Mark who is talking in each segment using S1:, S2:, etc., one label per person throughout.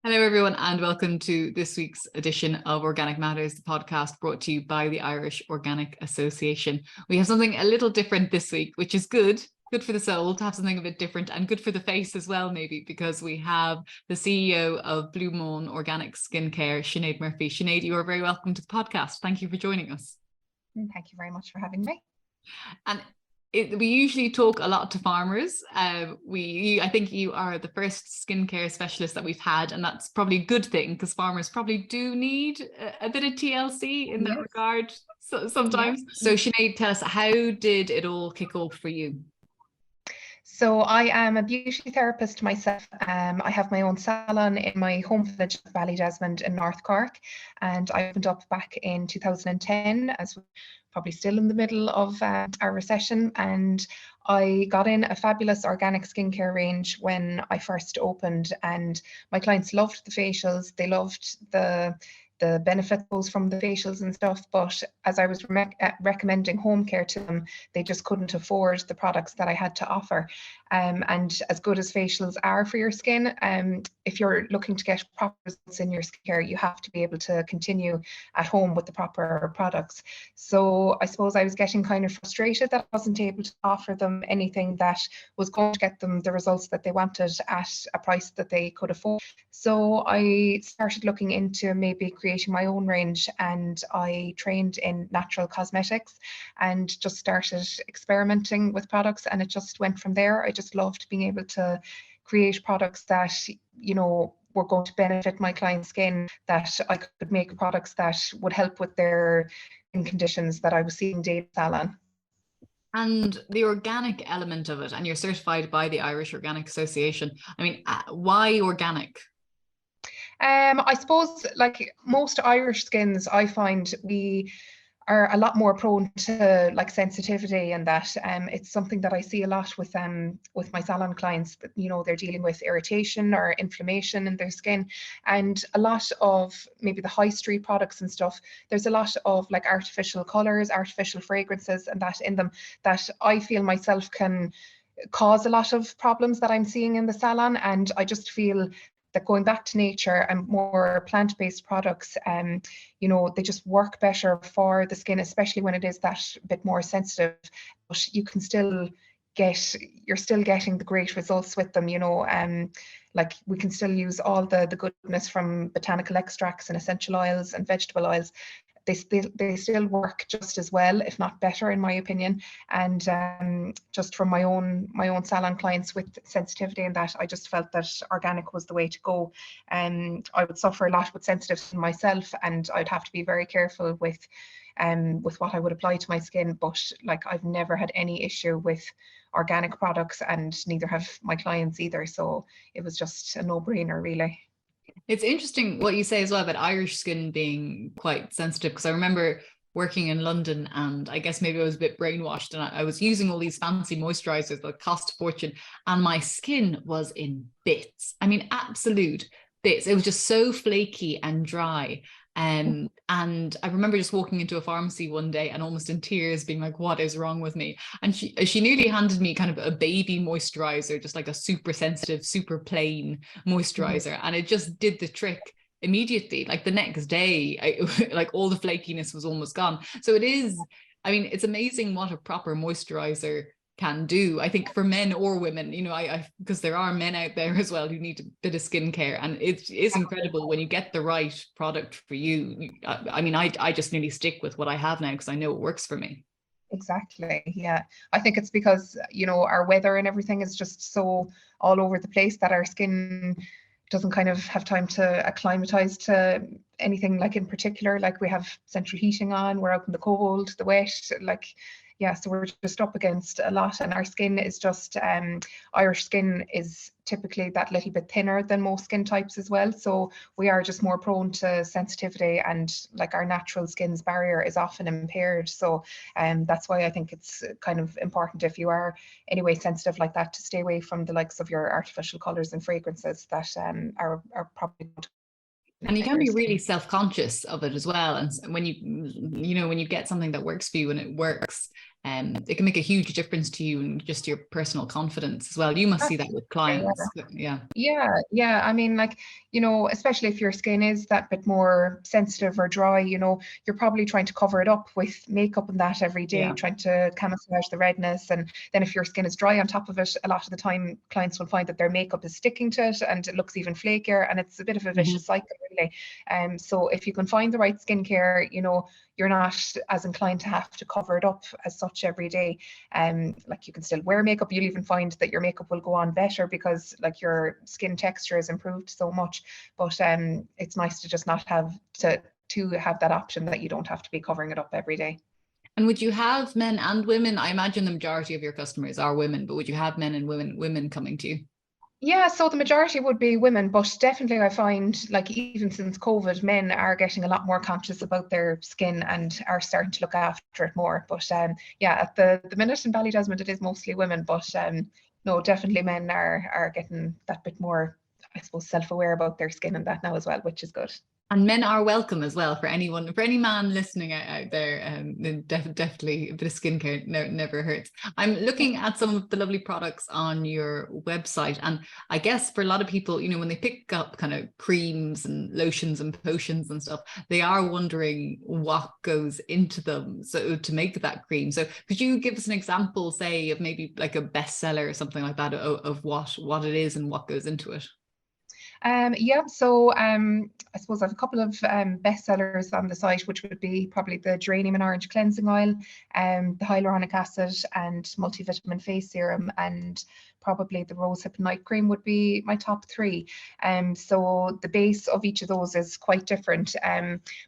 S1: Hello, everyone, and welcome to this week's edition of Organic Matters, the podcast brought to you by the Irish Organic Association. We have something a little different this week, which is good for the soul to have something a bit different, and good for the face as well, maybe, because we have the CEO of Blumáin Organic Skincare, Sinead Murphy. Sinead, you are very welcome to the podcast. Thank you for joining us.
S2: Thank you very much for having me.
S1: And we usually talk a lot to farmers. I think you are the first skincare specialist that we've had, and that's probably a good thing because farmers probably do need a bit of TLC in that regard sometimes. So Sinead, tell us, how did it all kick off for you?
S2: So I am a beauty therapist myself. I have my own salon in my home village of Ballydesmond in North Cork, and I opened up back in 2010 as we're probably still in the middle of our recession. And I got in a fabulous organic skincare range when I first opened, and my clients loved the facials. They loved the benefits from the facials and stuff, but as I was recommending home care to them, they just couldn't afford the products that I had to offer. And as good as facials are for your skin, if you're looking to get proper results in your skincare, you have to be able to continue at home with the proper products. So I suppose I was getting kind of frustrated that I wasn't able to offer them anything that was going to get them the results that they wanted at a price that they could afford. So I started looking into maybe creating my own range, and I trained in natural cosmetics and just started experimenting with products, and it just went from there. I just loved being able to create products that, you know, were going to benefit my client's skin, that I could make products that would help with their skin conditions that I was seeing daily in the salon.
S1: And the organic element of it, and you're certified by the Irish Organic Association. I mean, why organic?
S2: I suppose, like most Irish skins, I find we are a lot more prone to like sensitivity, and that it's something that I see a lot with my salon clients, that, you know, they're dealing with irritation or inflammation in their skin, and a lot of maybe the high street products and stuff, there's a lot of like artificial colors, artificial fragrances and that in them, that I feel myself can cause a lot of problems that I'm seeing in the salon. And I just feel that going back to nature and more plant-based products, you know, they just work better for the skin, especially when it is that bit more sensitive. But you can still you're still getting the great results with them, you know. Like we can still use all the goodness from botanical extracts and essential oils and vegetable oils. They still work just as well, if not better, in my opinion. And just from my own salon clients with sensitivity and that, I just felt that organic was the way to go. And I would suffer a lot with sensitive skin myself, and I'd have to be very careful with what I would apply to my skin. But like, I've never had any issue with organic products, and neither have my clients either. So it was just a no-brainer, really.
S1: It's interesting what you say as well about Irish skin being quite sensitive, because I remember working in London, and I guess maybe I was a bit brainwashed, and I was using all these fancy moisturizers that cost a fortune, and my skin was in bits. I mean, absolute bits. It was just so flaky and dry. And I remember just walking into a pharmacy one day and almost in tears being like, what is wrong with me? And she nearly handed me kind of a baby moisturizer, just like a super sensitive, super plain moisturizer. And it just did the trick immediately. Like the next day, like all the flakiness was almost gone. So it is, I mean, it's amazing what a proper moisturizer can do, I think, for men or women, you know, because there are men out there as well who need a bit of skincare, and it is incredible when you get the right product for you. I mean, I just nearly stick with what I have now because I know it works for me.
S2: Exactly. Yeah. I think it's because, you know, our weather and everything is just so all over the place that our skin doesn't kind of have time to acclimatize to anything like in particular. Like we have central heating on, we're out in the cold, the wet, like, yeah, so we're just up against a lot, and our skin is just, Irish skin is typically that little bit thinner than most skin types as well. So we are just more prone to sensitivity, and like our natural skin's barrier is often impaired. So that's why I think it's kind of important, if you are anyway sensitive like that, to stay away from the likes of your artificial colors and fragrances that are probably.
S1: And you can be really self-conscious of it as well. And when you know, when you get something that works for you and it works, it can make a huge difference to you and just your personal confidence as well. You must see that with clients. Yeah.
S2: Yeah. I mean, like, you know, especially if your skin is that bit more sensitive or dry, you know, you're probably trying to cover it up with makeup and that every day, trying to camouflage the redness. And then if your skin is dry on top of it, a lot of the time clients will find that their makeup is sticking to it and it looks even flakier, and it's a bit of a vicious cycle, really. So if you can find the right skincare, you know, you're not as inclined to have to cover it up as such every day. Like, you can still wear makeup. You'll even find that your makeup will go on better because like your skin texture has improved so much. But it's nice to just not have to have that option that you don't have to be covering it up every day.
S1: And would you have men and women? I imagine the majority of your customers are women, but would you have men and women coming to you?
S2: Yeah, so the majority would be women, but definitely I find, like, even since COVID, men are getting a lot more conscious about their skin and are starting to look after it more. But yeah, at the minute in Ballydesmond, it is mostly women, but no, definitely men are getting that bit more, I suppose, self-aware about their skin and that now as well, which is good.
S1: And men are welcome as well for anyone, for any man listening out there. Definitely a bit of skincare never hurts. I'm looking at some of the lovely products on your website, and I guess for a lot of people, you know, when they pick up kind of creams and lotions and potions and stuff, they are wondering what goes into them so to make that cream. So could you give us an example, say, of maybe like a bestseller or something like that of what it is and what goes into it?
S2: Yeah, so I suppose I have a couple of bestsellers on the site, which would be probably the Geranium and Orange Cleansing Oil, the Hyaluronic Acid and Multivitamin Face Serum, and probably the Rosehip Night Cream would be my top three. So the base of each of those is quite different.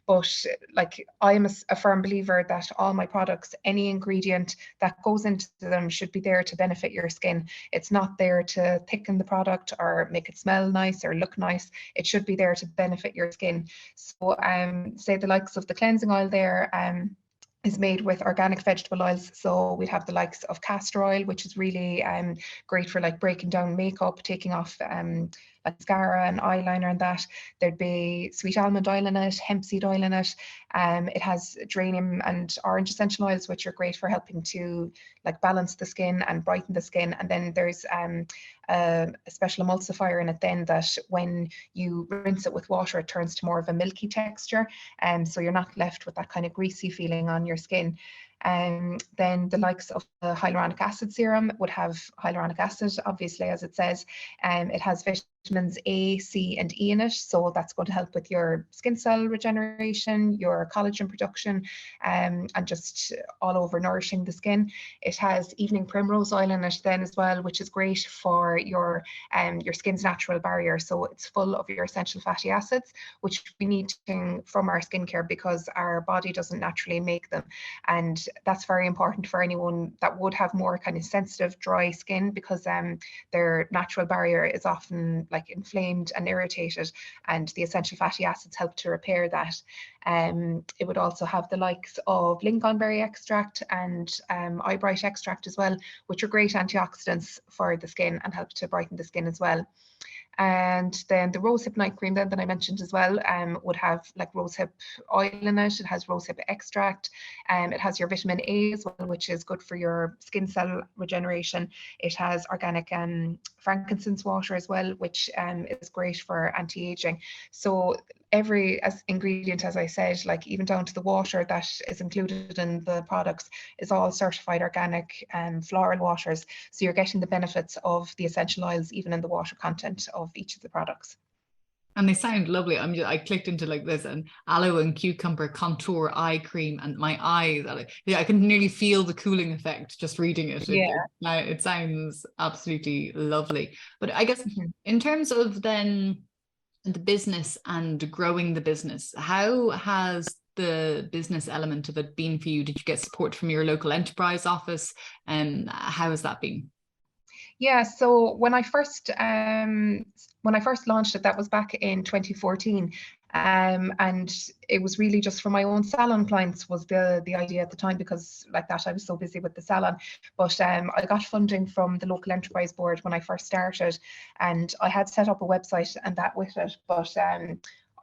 S2: But like, I am a firm believer that all my products, any ingredient that goes into them should be there to benefit your skin. It's not there to thicken the product or make it smell nice or look nice. It should be there to benefit your skin. So say the likes of the cleansing oil there, is made with organic vegetable oils. So we'd have the likes of castor oil, which is really great for like breaking down makeup, taking off like mascara and eyeliner and that. There'd be sweet almond oil in it, hemp seed oil in it. It has geranium and orange essential oils, which are great for helping to like balance the skin and brighten the skin. And then there's a special emulsifier in it then that when you rinse it with water, it turns to more of a milky texture. So you're not left with that kind of greasy feeling on your skin. Then the likes of the hyaluronic acid serum would have hyaluronic acid, obviously, as it says. It has vitamins A, C, and E in it, so that's going to help with your skin cell regeneration, your collagen production, and just all over nourishing the skin. It has evening primrose oil in it then as well, which is great for your skin's natural barrier. So it's full of your essential fatty acids, which we need from our skincare because our body doesn't naturally make them. And that's very important for anyone that would have more kind of sensitive, dry skin, because their natural barrier is often like inflamed and irritated, and the essential fatty acids help to repair that. It would also have the likes of lingonberry extract and eyebright extract as well, which are great antioxidants for the skin and help to brighten the skin as well. And then the rosehip night cream then that I mentioned as well would have like rosehip oil in it. It has rosehip extract. It has your vitamin A as well, which is good for your skin cell regeneration. It has organic frankincense water as well, which is great for anti-aging. So every ingredient, as I said, like even down to the water that is included in the products, is all certified organic floral waters. So you're getting the benefits of the essential oils even in the water content of each of the products.
S1: And they sound lovely. I clicked into like this an aloe and cucumber contour eye cream, and my eyes, I can nearly feel the cooling effect just reading it.
S2: Yeah.
S1: It sounds absolutely lovely. But I guess in terms of then the business and growing the business, how has the business element of it been for you? Did you get support from your local enterprise office? And how has that been?
S2: Yeah, so when I first launched it, that was back in 2014. And it was really just for my own salon clients was the idea at the time, because like that I was so busy with the salon. But I got funding from the local enterprise board when I first started, and I had set up a website and that with it. But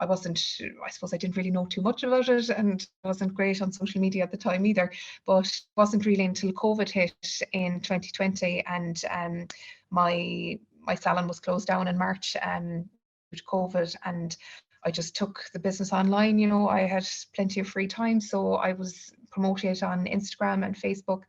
S2: I suppose I didn't really know too much about it, and wasn't great on social media at the time either. But it wasn't really until COVID hit in 2020, and my salon was closed down in March due to COVID, and I just took the business online. You know, I had plenty of free time, so I was promoting it on Instagram and Facebook.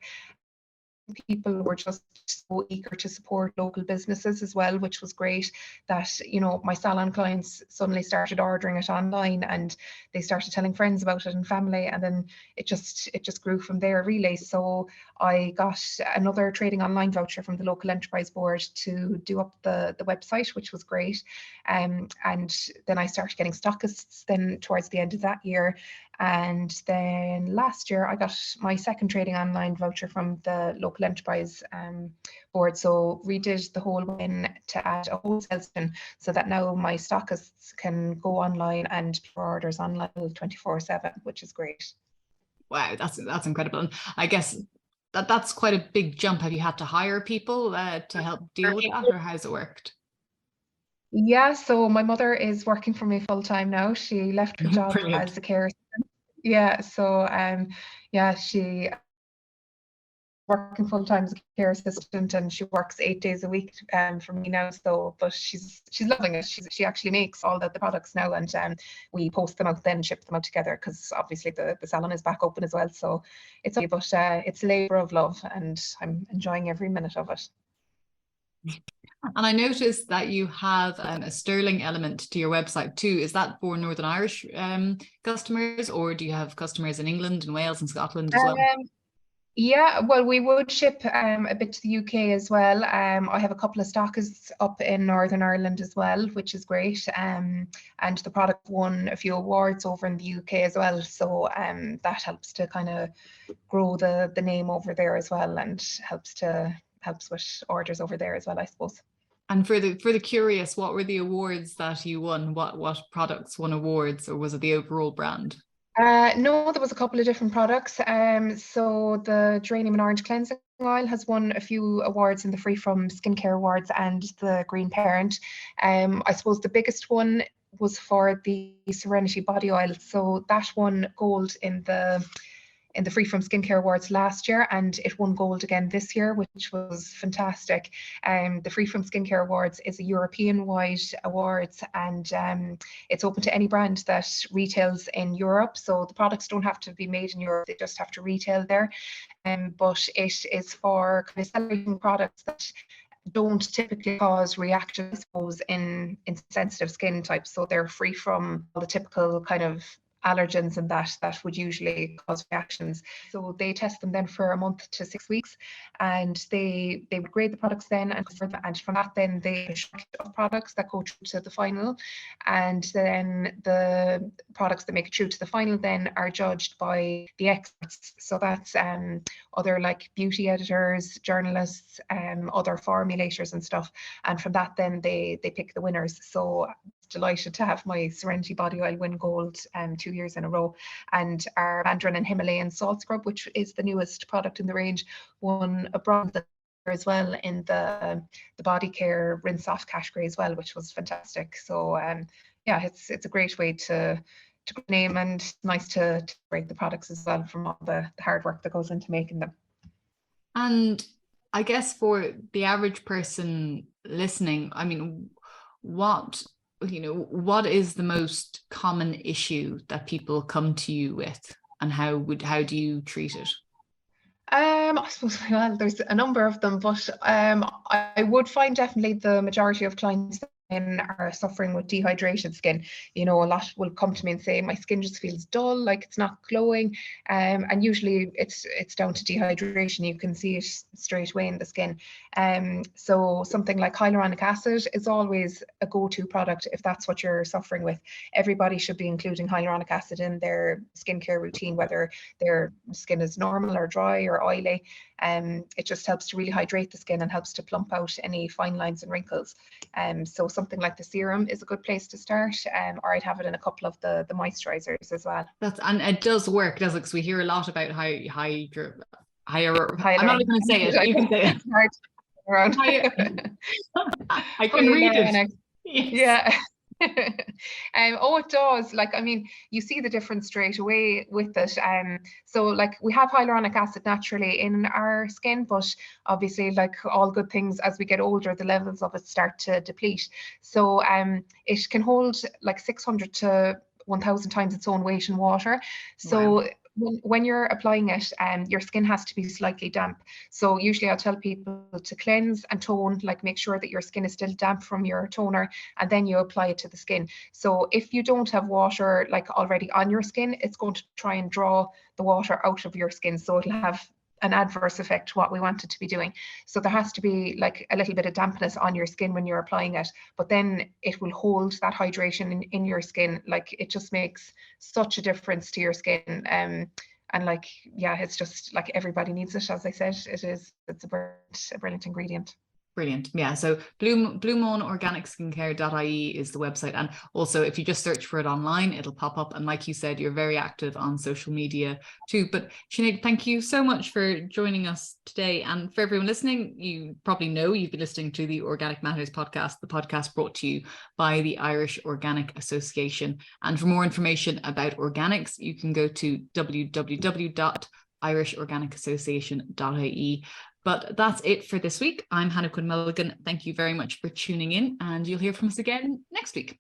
S2: People were just so eager to support local businesses as well, which was great. That, you know, my salon clients suddenly started ordering it online, and they started telling friends about it and family, and then it just grew from there really. So I got another trading online voucher from the local enterprise board to do up the website, which was great. And then I started getting stockists then towards the end of that year. And then last year I got my second trading online voucher from the local enterprise board. So redid the whole win to add a wholesale section, so that now my stockists can go online and orders online 24/7, which is great.
S1: Wow, that's incredible. And I guess that's quite a big jump. Have you had to hire people to help deal with that, or how's it worked?
S2: Yeah, so my mother is working for me full time now. She left her job
S1: Brilliant.
S2: as a care assistant. Yeah, so yeah, she working full time as a care assistant, and she works 8 days a week for me now. So, but she's loving it. She actually makes all the products now, and we post them out, then ship them out together, because obviously the salon is back open as well. So it's okay, but it's a labour of love, and I'm enjoying every minute of it.
S1: And I noticed that you have a sterling element to your website too. Is that for Northern Irish customers, or do you have customers in England and Wales and Scotland as well?
S2: Yeah, well, we would ship a bit to the UK as well. I have a couple of stockists up in Northern Ireland as well, which is great. And the product won a few awards over in the UK as well. So that helps to kind of grow the name over there as well, and helps with orders over there as well, I suppose.
S1: And for the curious, what were the awards that you won? What products won awards, or was it the overall brand?
S2: No, there was a couple of different products. So the geranium and orange cleansing oil has won a few awards in the Free From Skincare Awards and the Green Parent. I suppose the biggest one was for the Serenity Body Oil. So that won gold in the Free From Skincare Awards last year, and it won gold again this year, which was fantastic. The Free From Skincare Awards is a European-wide awards, and it's open to any brand that retails in Europe. So the products don't have to be made in Europe; they just have to retail there. But it is for kind of celebrating products that don't typically cause reactions, I suppose, in sensitive skin types. So they're free from all the typical kind of allergens and that would usually cause reactions. So they test them then for a month to 6 weeks, and they would grade the products then, and from that then they pick of products that go through to the final, and then the products that make it through to the final then are judged by the experts. So that's other like beauty editors, journalists, other formulators and stuff, and from that then they pick the winners. So delighted to have my Serenity Body Oil win gold 2 years in a row, and our Mandarin and Himalayan salt scrub, which is the newest product in the range, won a bronze as well in the body care rinse off category as well, which was fantastic. So yeah, it's a great way to name, and nice to rate the products as well from all the hard work that goes into making them.
S1: And I guess for the average person listening, I mean, what is the most common issue that people come to you with, and how do you treat it?
S2: I suppose, well, there's a number of them, but I would find definitely the majority of clients are suffering with dehydrated skin. You know, a lot will come to me and say my skin just feels dull, like it's not glowing, and usually it's down to dehydration. You can see it straight away in the skin. So something like hyaluronic acid is always a go-to product if that's what you're suffering with. Everybody should be including hyaluronic acid in their skincare routine, whether their skin is normal or dry or oily. It just helps to really hydrate the skin and helps to plump out any fine lines and wrinkles. So something like the serum is a good place to start, or I'd have it in a couple of the moisturizers as well.
S1: And it does work, does it? Because we hear a lot about higher. I'm not even going to say it. You can say it. I can read it.
S2: Yes. Yeah. Oh, it does. Like, I mean, you see the difference straight away with it. So like we have hyaluronic acid naturally in our skin, but obviously, like all good things, as we get older, the levels of it start to deplete. So it can hold like 600 to 1,000 times its own weight in water. So
S1: Wow.
S2: when you're applying it, your skin has to be slightly damp. So usually I'll tell people to cleanse and tone, like make sure that your skin is still damp from your toner, and then you apply it to the skin. So if you don't have water like already on your skin, it's going to try and draw the water out of your skin. So it'll have an adverse effect to what we want it to be doing. So there has to be like a little bit of dampness on your skin when you're applying it, but then it will hold that hydration in your skin. Like it just makes such a difference to your skin. And like, yeah, it's just like everybody needs it. As I said, it's a brilliant ingredient.
S1: Brilliant. Yeah. So blumanorganicskincare.ie is the website. And also, if you just search for it online, it'll pop up. And like you said, you're very active on social media too. But Sinead, thank you so much for joining us today. And for everyone listening, you probably know you've been listening to the Organic Matters podcast, the podcast brought to you by the Irish Organic Association. And for more information about organics, you can go to www.irishorganicassociation.ie. But that's it for this week. I'm Hannah Quinn Mulligan. Thank you very much for tuning in, and you'll hear from us again next week.